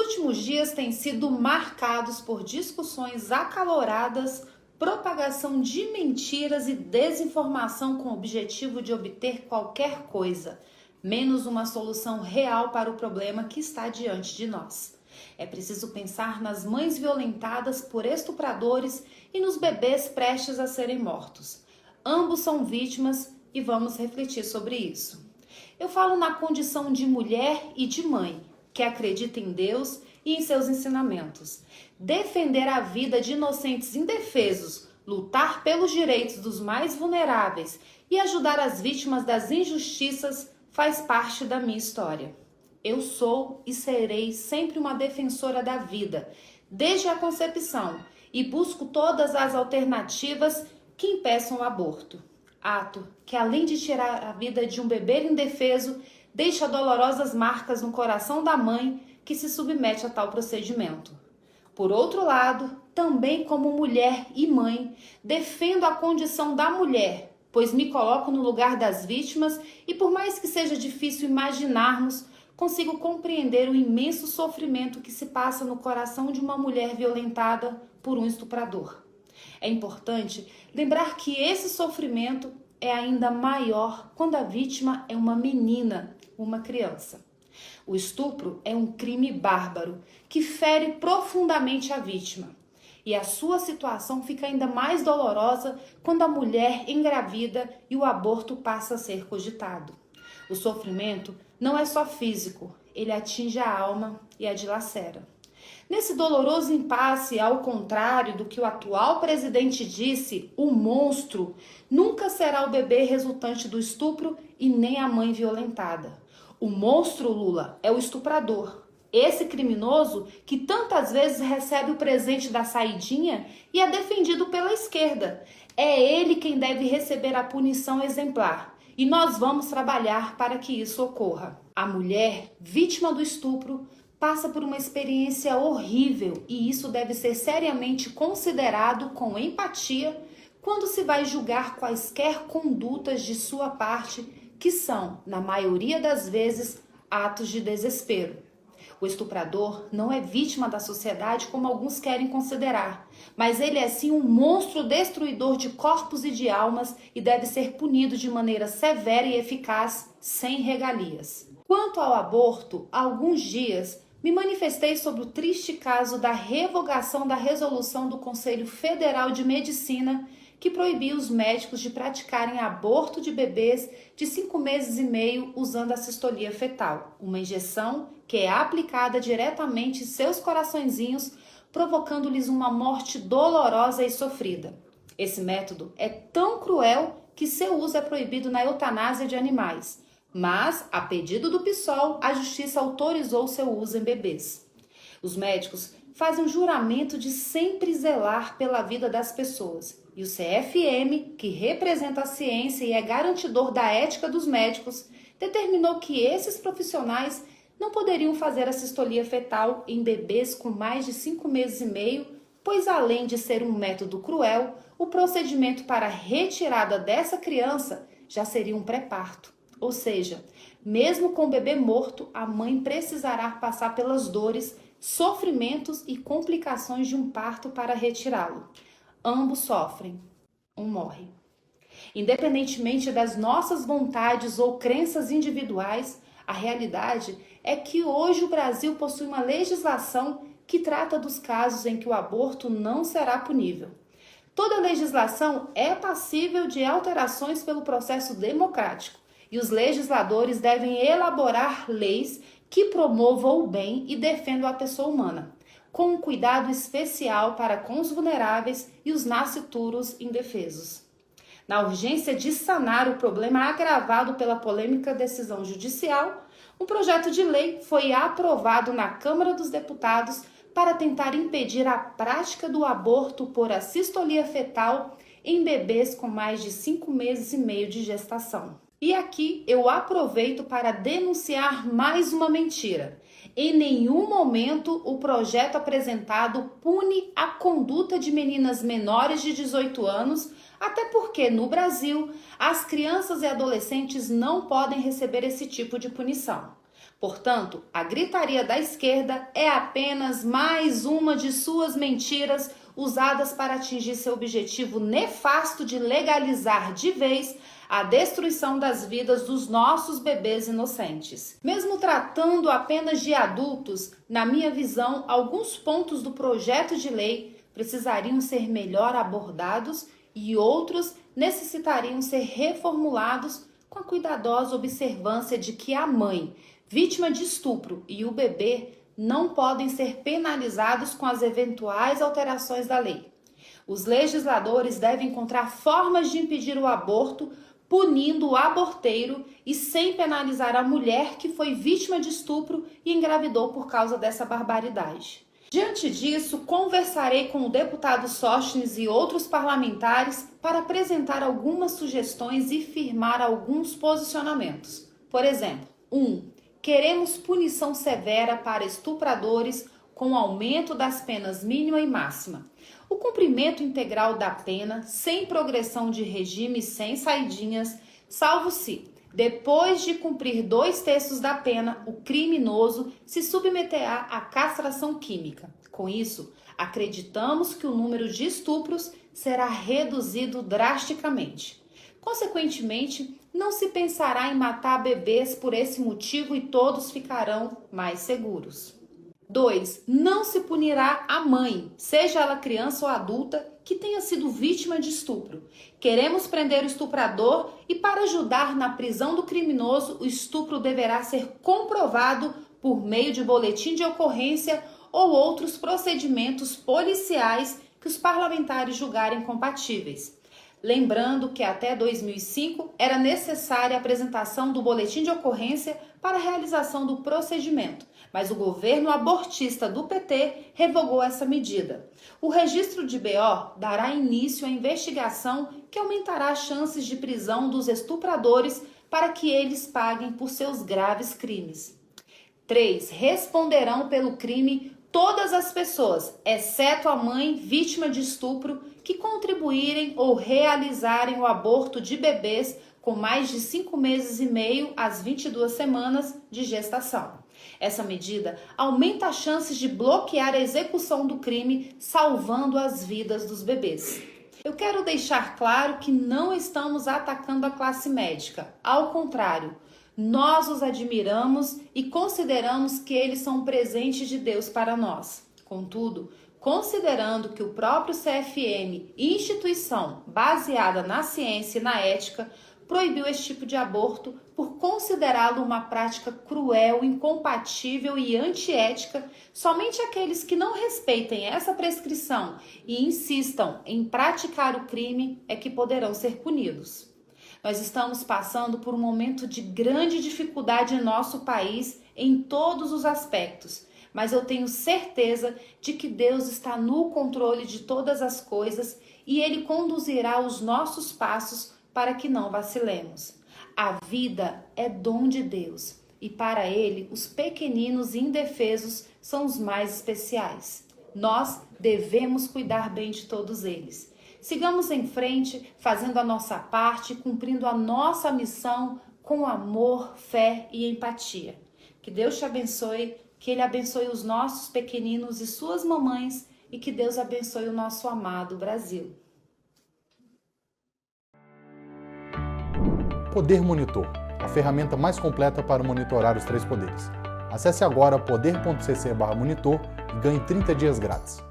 últimos dias têm sido marcados por discussões acaloradas, propagação de mentiras e desinformação com o objetivo de obter qualquer coisa, menos uma solução real para o problema que está diante de nós. É preciso pensar nas mães violentadas por estupradores e nos bebês prestes a serem mortos. Ambos são vítimas e vamos refletir sobre isso. Eu falo na condição de mulher e de mãe, que acredita em Deus e em seus ensinamentos. Defender a vida de inocentes indefesos, lutar pelos direitos dos mais vulneráveis e ajudar as vítimas das injustiças faz parte da minha história. Eu sou e serei sempre uma defensora da vida, desde a concepção, e busco todas as alternativas que impeçam o aborto. Ato que, além de tirar a vida de um bebê indefeso, deixa dolorosas marcas no coração da mãe que se submete a tal procedimento. Por outro lado, também como mulher e mãe, defendo a condição da mulher, pois me coloco no lugar das vítimas e, por mais que seja difícil imaginarmos, consigo compreender o imenso sofrimento que se passa no coração de uma mulher violentada por um estuprador. É importante lembrar que esse sofrimento é ainda maior quando a vítima é uma menina, uma criança. O estupro é um crime bárbaro que fere profundamente a vítima. E a sua situação fica ainda mais dolorosa quando a mulher engravida e o aborto passa a ser cogitado. O sofrimento não é só físico, ele atinge a alma e a dilacera. Nesse doloroso impasse, ao contrário do que o atual presidente disse, o monstro nunca será o bebê resultante do estupro e nem a mãe violentada. O monstro, Lula, é o estuprador. Esse criminoso que tantas vezes recebe o presente da saidinha e é defendido pela esquerda. É ele quem deve receber a punição exemplar. E nós vamos trabalhar para que isso ocorra. A mulher, vítima do estupro, passa por uma experiência horrível e isso deve ser seriamente considerado com empatia quando se vai julgar quaisquer condutas de sua parte que são, na maioria das vezes, atos de desespero. O estuprador não é vítima da sociedade como alguns querem considerar, mas ele é sim um monstro destruidor de corpos e de almas e deve ser punido de maneira severa e eficaz, sem regalias. Quanto ao aborto, há alguns dias me manifestei sobre o triste caso da revogação da resolução do Conselho Federal de Medicina que proibia os médicos de praticarem aborto de bebês de 5 meses e meio usando a cistolia fetal, uma injeção que é aplicada diretamente em seus coraçõezinhos, provocando-lhes uma morte dolorosa e sofrida. Esse método é tão cruel que seu uso é proibido na eutanásia de animais, mas, a pedido do PSOL, a justiça autorizou seu uso em bebês. Os médicos fazem um juramento de sempre zelar pela vida das pessoas. E o CFM, que representa a ciência e é garantidor da ética dos médicos, determinou que esses profissionais não poderiam fazer a cistolia fetal em bebês com mais de 5 meses e meio, pois além de ser um método cruel, o procedimento para a retirada dessa criança já seria um pré-parto. Ou seja, mesmo com o bebê morto, a mãe precisará passar pelas dores, sofrimentos e complicações de um parto para retirá-lo. Ambos sofrem, um morre. Independentemente das nossas vontades ou crenças individuais, a realidade é que hoje o Brasil possui uma legislação que trata dos casos em que o aborto não será punível. Toda legislação é passível de alterações pelo processo democrático e os legisladores devem elaborar leis que promovam o bem e defendam a pessoa humana, com um cuidado especial para com os vulneráveis e os nascituros indefesos. Na urgência de sanar o problema agravado pela polêmica decisão judicial, um projeto de lei foi aprovado na Câmara dos Deputados para tentar impedir a prática do aborto por assistolia fetal em bebês com mais de 5 meses e meio de gestação. E aqui eu aproveito para denunciar mais uma mentira. Em nenhum momento o projeto apresentado pune a conduta de meninas menores de 18 anos, até porque no Brasil as crianças e adolescentes não podem receber esse tipo de punição. Portanto, a gritaria da esquerda é apenas mais uma de suas mentiras usadas para atingir seu objetivo nefasto de legalizar de vez a destruição das vidas dos nossos bebês inocentes. Mesmo tratando apenas de adultos, na minha visão, alguns pontos do projeto de lei precisariam ser melhor abordados e outros necessitariam ser reformulados com a cuidadosa observância de que a mãe, vítima de estupro, e o bebê não podem ser penalizados com as eventuais alterações da lei. Os legisladores devem encontrar formas de impedir o aborto, punindo o aborteiro e sem penalizar a mulher que foi vítima de estupro e engravidou por causa dessa barbaridade. Diante disso, conversarei com o deputado Sóstenes e outros parlamentares para apresentar algumas sugestões e firmar alguns posicionamentos. Por exemplo, 1. Queremos punição severa para estupradores com aumento das penas mínima e máxima. O cumprimento integral da pena, sem progressão de regime, sem saidinhas, salvo se, depois de cumprir 2/3 da pena, o criminoso se submeterá à castração química. Com isso, acreditamos que o número de estupros será reduzido drasticamente. Consequentemente, não se pensará em matar bebês por esse motivo e todos ficarão mais seguros. 2. Não se punirá a mãe, seja ela criança ou adulta, que tenha sido vítima de estupro. Queremos prender o estuprador e, para ajudar na prisão do criminoso, o estupro deverá ser comprovado por meio de boletim de ocorrência ou outros procedimentos policiais que os parlamentares julgarem compatíveis. Lembrando que até 2005 era necessária a apresentação do boletim de ocorrência para a realização do procedimento, mas o governo abortista do PT revogou essa medida. O registro de BO dará início à investigação que aumentará as chances de prisão dos estupradores para que eles paguem por seus graves crimes. 3. Responderão pelo crime todas as pessoas, exceto a mãe vítima de estupro, que contribuírem ou realizarem o aborto de bebês com mais de 5 meses e meio às 22 semanas de gestação. Essa medida aumenta as chances de bloquear a execução do crime, salvando as vidas dos bebês. Eu quero deixar claro que não estamos atacando a classe médica. Ao contrário, nós os admiramos e consideramos que eles são um presente de Deus para nós. Contudo, considerando que o próprio CFM, instituição baseada na ciência e na ética, proibiu esse tipo de aborto por considerá-lo uma prática cruel, incompatível e antiética, somente aqueles que não respeitem essa prescrição e insistam em praticar o crime é que poderão ser punidos. Nós estamos passando por um momento de grande dificuldade em nosso país em todos os aspectos, mas eu tenho certeza de que Deus está no controle de todas as coisas e Ele conduzirá os nossos passos para que não vacilemos. A vida é dom de Deus e para Ele os pequeninos e indefesos são os mais especiais. Nós devemos cuidar bem de todos eles. Sigamos em frente, fazendo a nossa parte, cumprindo a nossa missão com amor, fé e empatia. Que Deus te abençoe, que Ele abençoe os nossos pequeninos e suas mamães e que Deus abençoe o nosso amado Brasil. Poder Monitor, a ferramenta mais completa para monitorar os 3 poderes. Acesse agora poder.cc/monitor e ganhe 30 dias grátis.